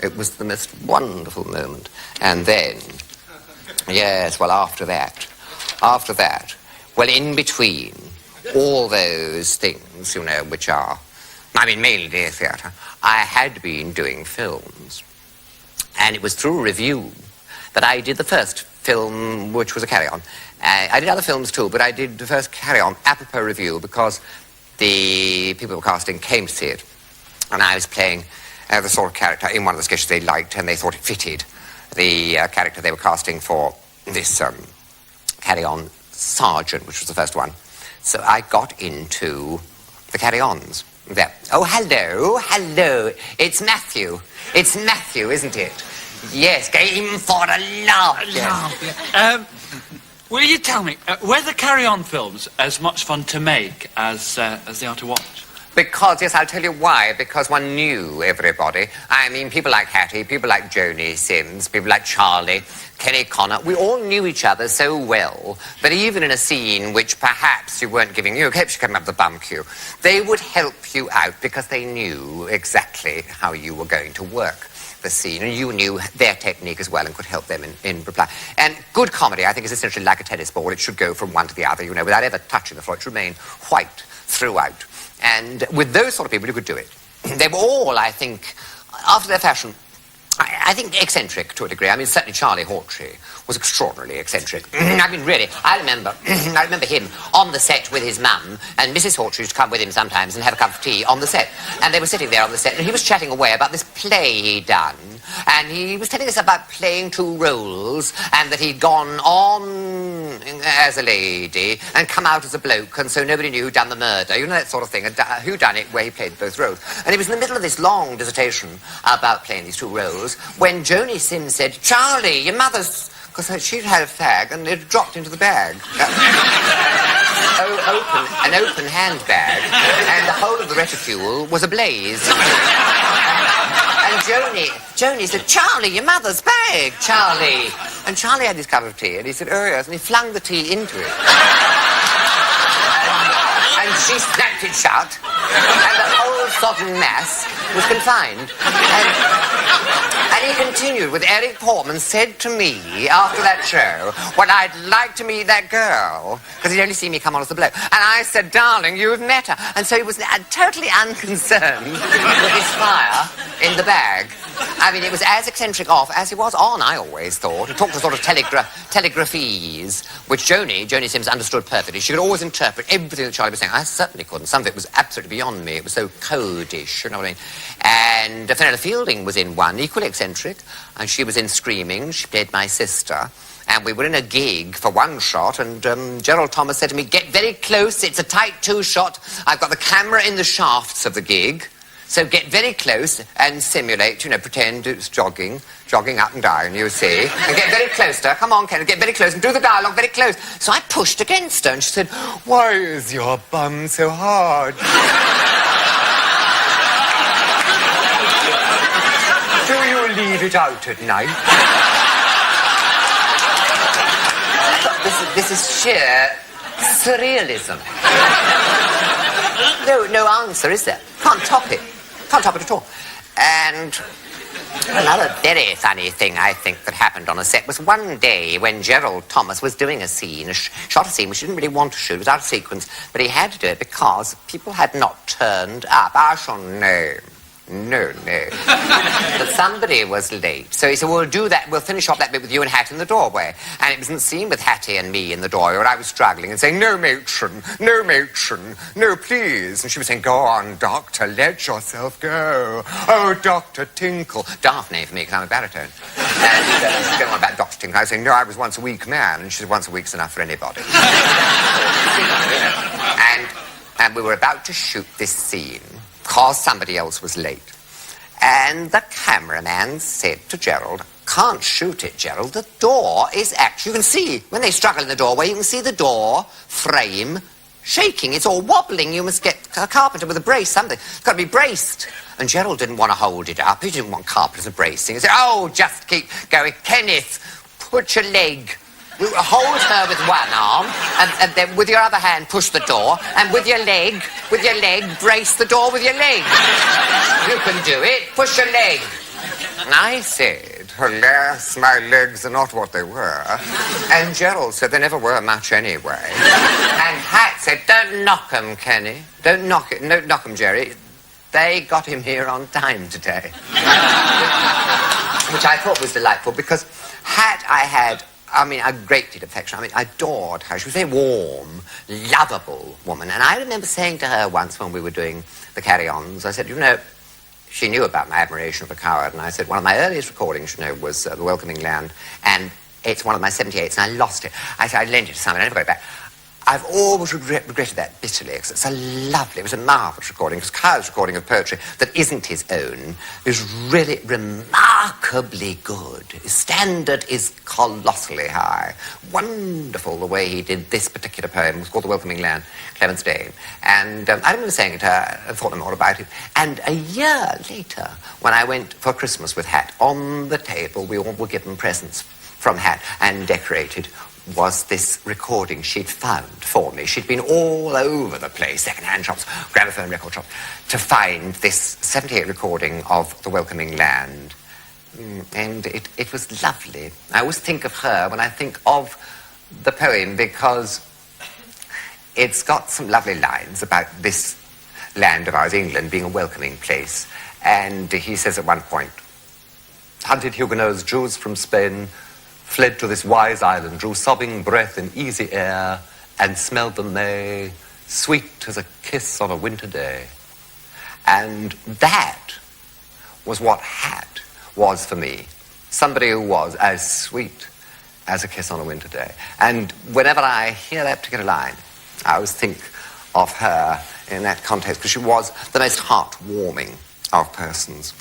It was the most wonderful moment. And then, yes, well, after that, well, in between all those things, you know, which are, I mean, mainly theatre, I had been doing films. And it was through review that I did the first film, which was a carry-on. I did other films too, but I did the first carry-on apropos review because the people who were casting came to see it. And I was playing the sort of character in one of the sketches they liked, and they thought it fitted the character they were casting for this carry-on sergeant, which was the first one. So I got into the carry-ons. There. Oh, hello. It's Matthew. It's Matthew, isn't it? Yes, game for a laugh. Yes. Will you tell me, were the carry-on films as much fun to make as they are to watch? Because, yes, I'll tell you why. Because one knew everybody. I mean, people like Hattie, people like Joni Sims, people like Charlie, Kenny Connor. We all knew each other so well that even in a scene which perhaps you weren't giving you, perhaps you couldn't have the bum cue, they would help you out because they knew exactly how you were going to work the scene, and you knew their technique as well and could help them in reply. And good comedy, I think, is essentially like a tennis ball. It should go from one to the other, you know, without ever touching the floor. It should remain white throughout. And with those sort of people, you could do it. They were all, I think, after their fashion, I think eccentric to a degree. I mean, certainly Charlie Hawtrey was extraordinarily eccentric. I mean, really, I remember him on the set with his mum, and Mrs. Hawtrey used to come with him sometimes and have a cup of tea on the set. And they were sitting there on the set, and he was chatting away about this play he'd done. And he was telling us about playing two roles, and that he'd gone on as a lady and come out as a bloke, and so nobody knew who'd done the murder. You know, that sort of thing, who done it, where he played both roles. And he was in the middle of this long dissertation about playing these two roles, when Joni Sims said, Charlie, your mother's... Because she'd had a fag and it dropped into the bag. An open handbag, and the whole of the reticule was ablaze. And Joni said, Charlie, your mother's bag, Charlie. And Charlie had his cup of tea, and he said, oh yes, and he flung the tea into it. And she snapped it shut, and the whole sodden mass was confined. And he continued with Eric Portman said to me after that show, well, I'd like to meet that girl, because he'd only seen me come on as a bloke. And I said, darling, you've met her. And so he was totally unconcerned with his fire in the bag. I mean, it was as eccentric off as he was on, I always thought. He talked a sort of telegraphies, which Joni Sims understood perfectly. She could always interpret everything that Charlie was saying. I certainly couldn't. Some of it was absolutely beyond me. It was so codish, you know what I mean? And Fenella Fielding was in one, equally eccentric, and she was in Screaming. She played my sister. And we were in a gig for one shot, and Gerald Thomas said to me, get very close, it's a tight two-shot. I've got the camera in the shafts of the gig. So get very close and simulate, you know, pretend it's jogging up and down, you see. And get very close to her. Come on, Kenneth, get very close and do the dialogue very close. So I pushed against her and she said, why is your bum so hard? Do you leave it out at night? This is sheer surrealism. No answer, is there? Can't top it. Can't top it at all. And another very funny thing, I think, that happened on a set was one day when Gerald Thomas was doing a scene, shot a scene which he didn't really want to shoot. It was out of sequence, but he had to do it because people had not turned up. I shall name. No. But somebody was late. So he said, well, we'll do that. We'll finish off that bit with you and Hattie in the doorway. And it was a scene with Hattie and me in the doorway where I was struggling and saying, no, matron, no, please. And she was saying, go on, doctor, let yourself go. Oh, Dr. Tinkle. Daft name for me because I'm a baritone. And she's going on about Dr. Tinkle. I was saying, no, I was once a week man. And she said, once a week's enough for anybody. And we were about to shoot this scene because somebody else was late. And the cameraman said to Gerald, can't shoot it, Gerald. The door is actually, you can see, when they struggle in the doorway, you can see the door frame shaking. It's all wobbling. You must get a carpenter with a brace, something. It's got to be braced. And Gerald didn't want to hold it up. He didn't want carpenters bracing. He said, oh, just keep going. Kenneth, put your leg. Hold her with one arm, and then with your other hand push the door, and with your leg, brace the door with your leg. You can do it. Push your leg. And I said, alas, my legs are not what they were. And Gerald said they never were much anyway. And Hat said, don't knock 'em, Kenny. Don't knock 'em, Jerry. They got him here on time today. Which I thought was delightful, because Hat I had, a great deal of affection. I adored her. She was a very warm, lovable woman. And I remember saying to her once when we were doing the carry-ons, I said, she knew about my admiration of a coward, and I said, one of my earliest recordings, was The Welcoming Land, and it's one of my 78s, and I lost it. I said, I lent it to someone, I never got it back. I've always regretted that bitterly, because it's it was a marvellous recording, because Kyle's recording of poetry that isn't his own is really remarkably good. His standard is colossally high. Wonderful the way he did this particular poem. It was called The Welcoming Land, Clemens Dane. And I remember saying it to her, I thought no more about it. And a year later, when I went for Christmas with Hat, on the table we all were given presents from Hat and decorated was this recording she'd found for me. She'd been all over the place, second-hand shops, gramophone record shops, to find this 78 recording of The Welcoming Land. And it was lovely. I always think of her when I think of the poem, because it's got some lovely lines about this land of ours, England, being a welcoming place. And he says at one point, hunted Huguenots, Jews from Spain, fled to this wise island, drew sobbing breath in easy air, and smelled them they, sweet as a kiss on a winter day. And that was what Hat was for me. Somebody who was as sweet as a kiss on a winter day. And whenever I hear that particular line, I always think of her in that context, because she was the most heart-warming of persons.